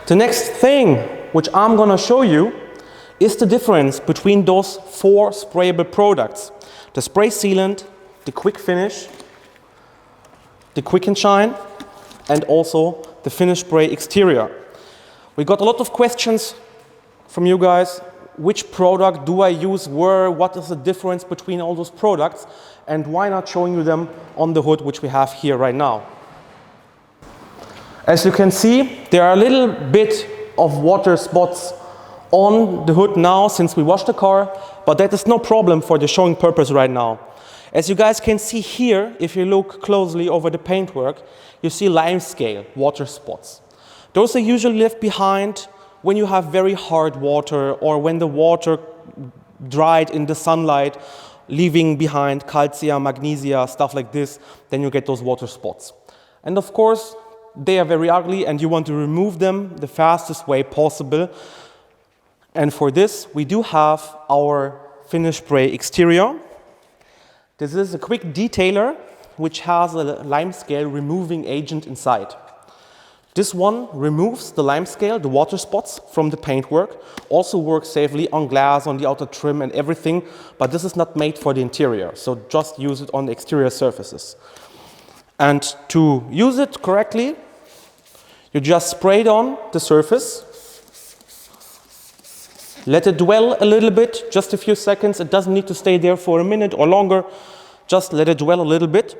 The next thing which I'm going to show you is the difference between those 4 sprayable products. The spray sealant, the quick finish, the quick and shine, and also the finish spray exterior. We got a lot of questions from you guys. Which product do I use where? What is the difference between all those products? And why not showing you them on the hood, which we have here right now. As you can see, there are a little bit of water spots on the hood now since we washed the car, but that is no problem for the showing purpose right now. As you guys can see here, if you look closely over the paintwork, you see lime scale water spots. Those are usually left behind when you have very hard water or when the water dried in the sunlight, leaving behind calcium, magnesia, stuff like this, then you get those water spots. And of course, they are very ugly and you want to remove them the fastest way possible. And for this, we do have our finish spray exterior. This is a quick detailer which has a lime scale removing agent inside. This one removes the lime scale, the water spots from the paintwork, also works safely on glass, on the outer trim and everything, but this is not made for the interior, so just use it on the exterior surfaces. And to use it correctly, you just spray it on the surface, let it dwell a little bit, just a few seconds. It doesn't need to stay there for a minute or longer, just let it dwell a little bit.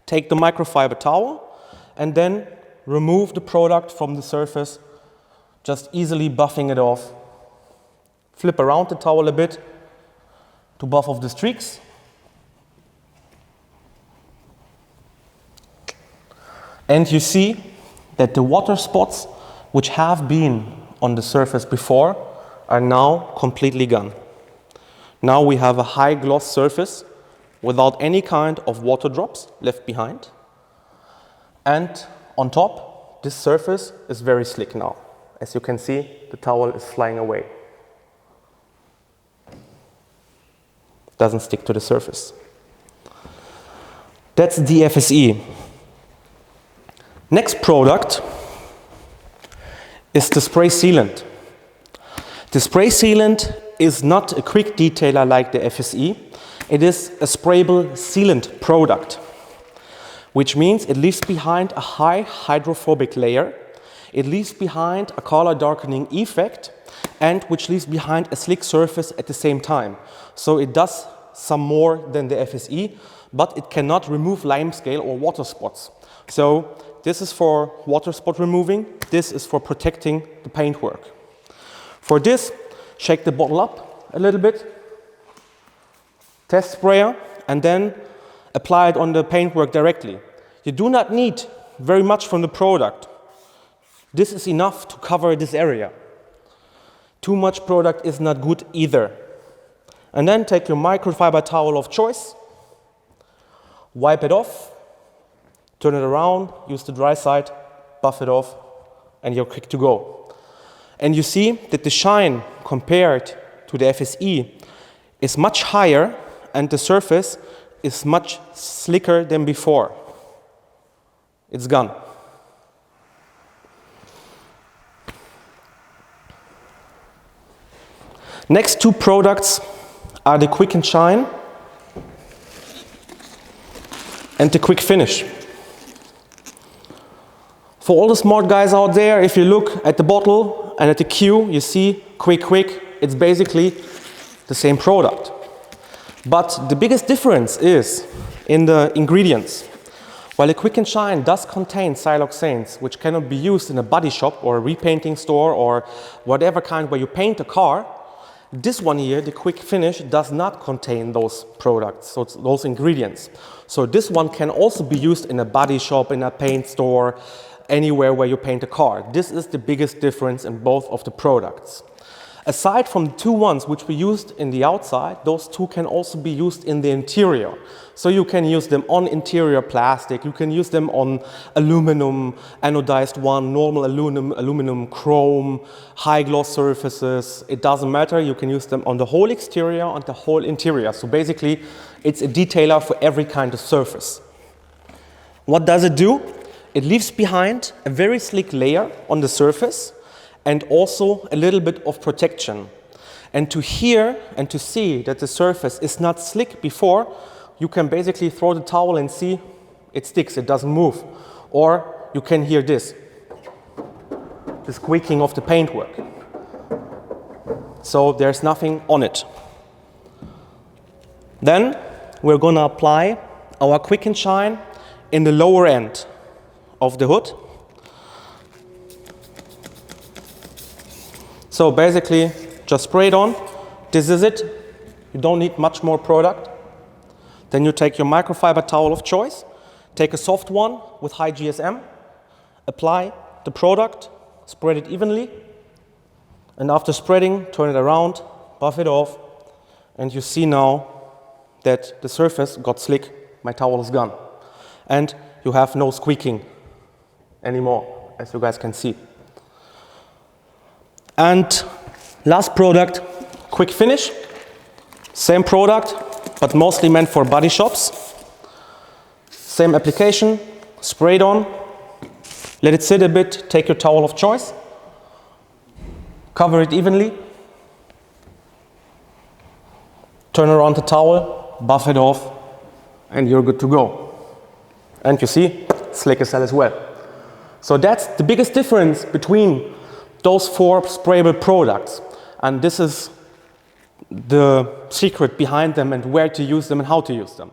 Take the microfiber towel and then remove the product from the surface, just easily buffing it off. Flip around the towel a bit to buff off the streaks. And you see that the water spots which have been on the surface before are now completely gone. Now we have a high gloss surface without any kind of water drops left behind. And on top, this surface is very slick now. As you can see, the towel is flying away. Doesn't stick to the surface. That's the FSE. Next product is the spray sealant. The spray sealant is not a quick detailer like the FSE. It is a sprayable sealant product, which means it leaves behind a high hydrophobic layer, it leaves behind a color darkening effect, and which leaves behind a slick surface at the same time. So it does some more than the FSE, but it cannot remove lime scale or water spots. So this is for water spot removing, this is for protecting the paintwork. For this, shake the bottle up a little bit, test sprayer, and then apply it on the paintwork directly. You do not need very much from the product. This is enough to cover this area. Too much product is not good either. And then take your microfiber towel of choice, wipe it off, turn it around, use the dry side, buff it off, and you're quick to go. And you see that the shine compared to the FSE is much higher and the surface is much slicker than before. It's gone. Next two products are the quick and shine and the quick finish. For all the smart guys out there, if you look at the bottle and at the queue, you see quick, it's basically the same product. But the biggest difference is in the ingredients. While the quick and shine does contain siloxanes, which cannot be used in a body shop or a repainting store or whatever kind where you paint a car, this one here, the quick finish, does not contain those products, so it's those ingredients. So this one can also be used in a body shop, in a paint store, anywhere where you paint a car. This is the biggest difference in both of the products. Aside from the two ones which we used in the outside, those two can also be used in the interior. So you can use them on interior plastic, you can use them on aluminum, anodized one, normal aluminum, chrome, high gloss surfaces. It doesn't matter, you can use them on the whole exterior and the whole interior. So basically, it's a detailer for every kind of surface. What does it do? it leaves behind a very slick layer on the surface and also a little bit of protection. And to hear and to see that the surface is not slick before, you can basically throw the towel and see it sticks, it doesn't move. Or you can hear this, the squeaking of the paintwork. So there's nothing on it. Then we're going to apply our quick and shine in the lower end of the hood. So basically just spray it on. This is it. You don't need much more product. Then you take your microfiber towel of choice, take a soft one with high GSM, apply the product, spread it evenly, and after spreading, turn it around, buff it off, and you see now that the surface got slick, my towel is gone. And you have no squeaking anymore, as you guys can see. And last product, quick finish. Same product, but mostly meant for body shops. Same application, spray it on, let it sit a bit, take your towel of choice, cover it evenly, turn around the towel, buff it off, and you're good to go. And you see, slick as hell as well. So that's the biggest difference between those 4 sprayable products. And this is the secret behind them and where to use them and how to use them.